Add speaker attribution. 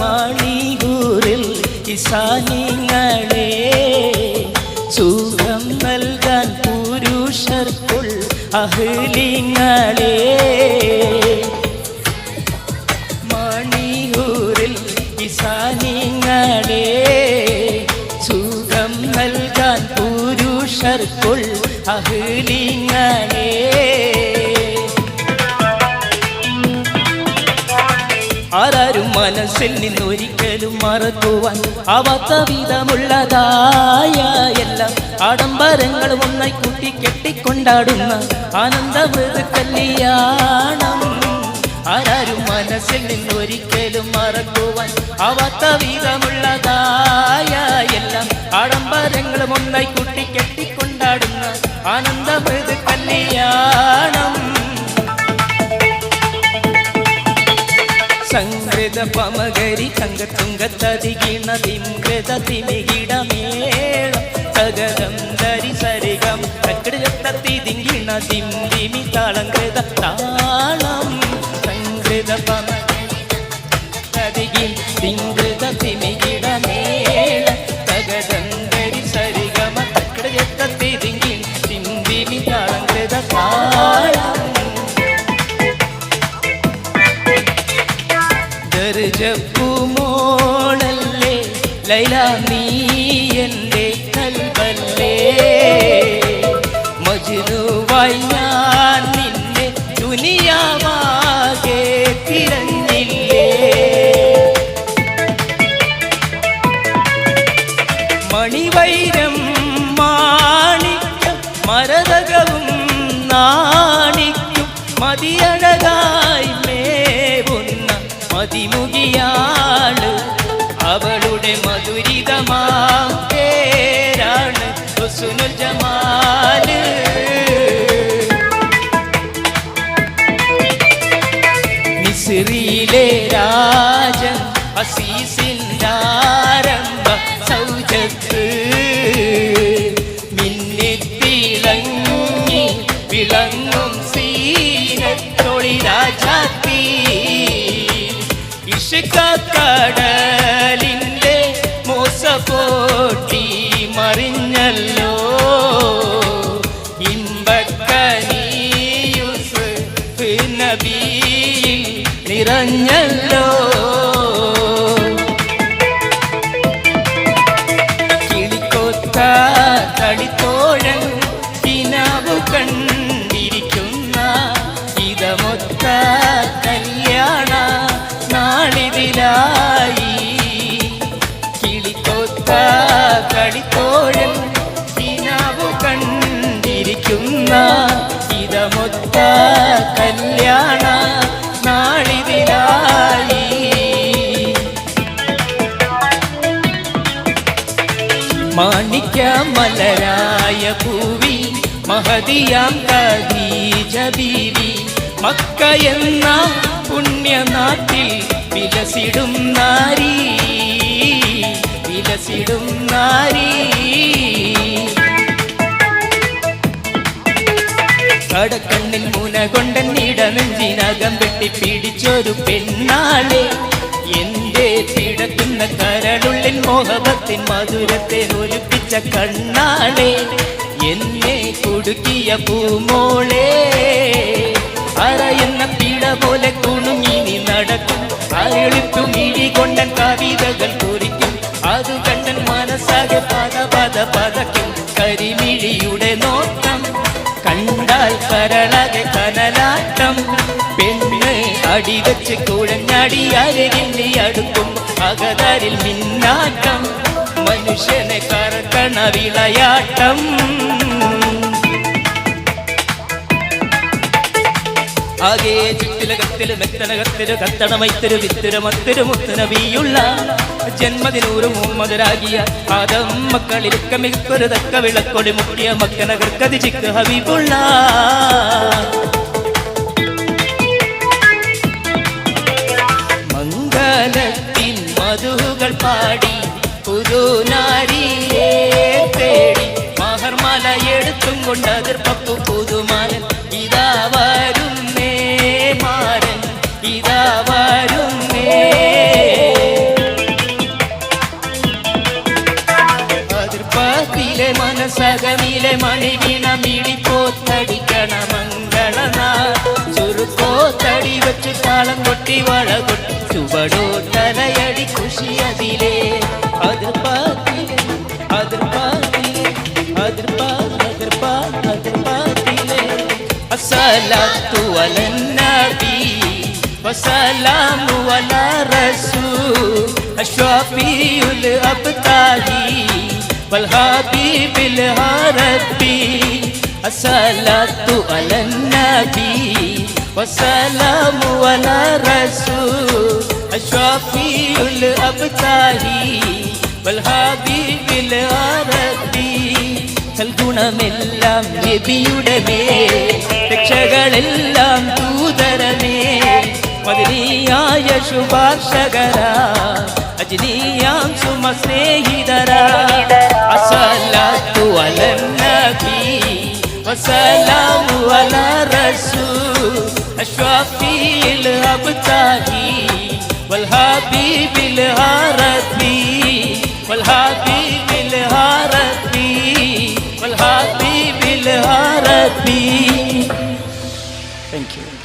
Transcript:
Speaker 1: സൂര്യലോകമണികൂറിൽ ഇസാനിങ്ങളെ സുഖം നൽകാൻ പുരുഷർക്കുൾ അഹ്ലിങ്ങളെ മണികൂറിൽ ഇസാനിങ്ങളെ സുഖം നൽകാൻ പുരുഷർക്കുൾ അഹ്ലിങ്ങളെ ആരാരും മനസ്സിൽ നിന്നൊരിക്കലും മറക്കുവാൻ ആവാത്ത വിധമുള്ളതായ എല്ലാം ആഡംബരങ്ങളും ഒന്നായി കൂട്ടി കെട്ടിക്കൊണ്ടാടുന്ന ആനന്ദമൃത കല്യാണം. ആരാരും മനസ്സിൽ നിന്നൊരിക്കലും മറക്കുവാൻ ആവാത്ത വിധമുള്ളതായ എല്ലാം ആഡംബരങ്ങളും ഒന്നായി കൂട്ടി കെട്ടിക്കൊണ്ടാടുന്ന ആനന്ദമൃത കല്യാണം. സംഗൃത പമകരി തങ്കത്തുങ്കത്തതികിണ തിമൃത തിമികിടമേളം സഗരം ധരി സരിഗം തക്കടത്തി തിങ്കിണ തിന്തിമി താളങ്കൃത താളം. സംഗൃത പമകരി തതികിൻ തിമൃത തിമികിടമേളം സഗരം ധരി സരിഗമ തക്കടത്തി തിങ്കിൻ തിന്തിമി താളങ്കൃത താളം. ജപ്പുമോളല്ലേ ലൈല നീ എൻ്റെ കൽബല്ലേ മജ്നുവായി ഞാൻ നിന്നെ ദുനിയാവാകെ തിരഞ്ഞില്ലേ. മണിവൈരം മാണിക്യം മരതകവും നാണിക്കും മതിയഴകായി മേവുന്ന മതിമുകിയാള് അവളുടെ മധുരിതമാം പേരാണ് ഹുസ്നുൽ ജമാല്. മിസ്രിയിലെ രാജൻ അസീസിൻ്റെ ആരംഭ സൗജത്ത് മിന്നിത്തിളങ്ങി വിളങ്ങും സീനത്തൊളി രാജാത്തി. ഇഷ്കക്കടലിൻ്റെ മോസപോട്ടി മറിഞ്ഞല്ലോ ഇമ്പക്കനി യൂസുഫ് നബിയിൽ നിറഞ്ഞല്ലോ. കിളിക്കൊത്ത കളിത്തോഴൻ കിനാവു കണ്ടിരിക്കുന്ന ഇതമൊത്ത കല്യാണ നാളിതിലായി. കിളിക്കൊത്ത കളിത്തോഴൻ കിനാവു കണ്ടിരിക്കുന്ന ഇതമൊത്ത കല്യാണ നാളിതിലായി. മാണിക്യ മലരായ പൂവി മഹദിയാം ഖദീജ ബീവി മക്ക എന്ന പുണ്യനാട്ടിൽ വിലസിടും നാരി വിലസിടും നാരി. കടക്കണ്ണിൽ മുന കൊണ്ടൻ ഇടനെഞ്ചിനകം വെട്ടി പിടിച്ചൊരു പെണ്ണാളെ എന്റെ പിടക്കുന്ന കരളുള്ളിൽ മോഹബത്തിൻ മധുരത്തെ ഒലിപ്പിച്ച കണ്ണാളെ എന്നെ കുടുക്കിയ പൂമോളെ അറയുന്ന പീഡ പോലെ കുണുങ്ങി നീ നടക്കും അരളിത്തു മിഴി കൊണ്ടൻ കവിതകൾ കുറിക്കും അത് കണ്ടൻ മനസ്സാകെ പത പത പതക്കും കരിമിഴിയുടെ നോട്ടം കണ്ടാൽ കരളകെ കനലാട്ടം പെണ്ണ് അടിവെച്ച് കുഴഞ്ഞടി അരകിൽ നീ അടുക്കും അകതരിൽ മിന്നാട്ടം മനുഷ്യനെ കറക്കണ വിളയാട്ടം. ആകെ ചുറ്റിലകത്തില് മെത്തനകത്തില് കത്തണമൈത്തിരു വിത്തിരു മത്തിരു മുത്തുനബിയുള്ള ജന്മദിനൂറ് മുഹമ്മദരാകിയ ആദം മക്കളിരുക്ക മിക്കൊരു തക്ക വിളക്കൊടി മുക്കിയ മക്കനകർക്കതി ചിക്ക് ഹബീബുള്ള. മംഗലത്തിൻ മധുകൾ പാടി പുതുനാരിയെ തേടി മഹർമല കൊണ്ടതിർപ്പപ്പു പുതുമാരൻ ഇതാ വരുന്നേ മാരൻ ഇതാ വരുന്നേ അതിർപ്പത്തിലെ മനസകമിലെ മണിവീണ മിടിപ്പോത്തടിക്കണ മംഗളനാ ചുരുക്കോത്തടി വെച്ച് താളം കൊട്ടി വള കൊട്ടി ചുവടോ തലയടി ഖുഷി അതിലേ അതിർപ്പത്തിലെ അതിർപ്പത്തിലെ അതിർപ്പത്തിലെ അസ്സലാത്തു അലന്നബി വസ്സലാമു അലാ റസൂൽ അഷ്റഫിയുൽ അബ്താഹി വൽ ഹബീബിൽ ഹറബി അസ്സലാത്തു അലന്നബി വസ്സലാമു അലാ റസൂൽ അഷ്റഫിയുൽ അബ്താഹി വൽ ഹബീബിൽ ഹറബി സൽഗുണമെല്ലാം നബിയുടെ മേൽ രക്ഷകളെല്ലാം ദൂതരമേ മദനിയായ ശുഭാർശകരാ അജ്നിയാം സുമ സ്നേഹിതരാ അസ്സലാത്തു അലന്നബി വസ്സലാമു അലാ റസൂൽ അഷ്റഫിൽ അബ്താഹി വൽ ഹബീബിൽ ഹറബി വൽ ഹബീബിൽ ഹറബി വൽ ഹബീബിൽ ഹറബി. Thank you.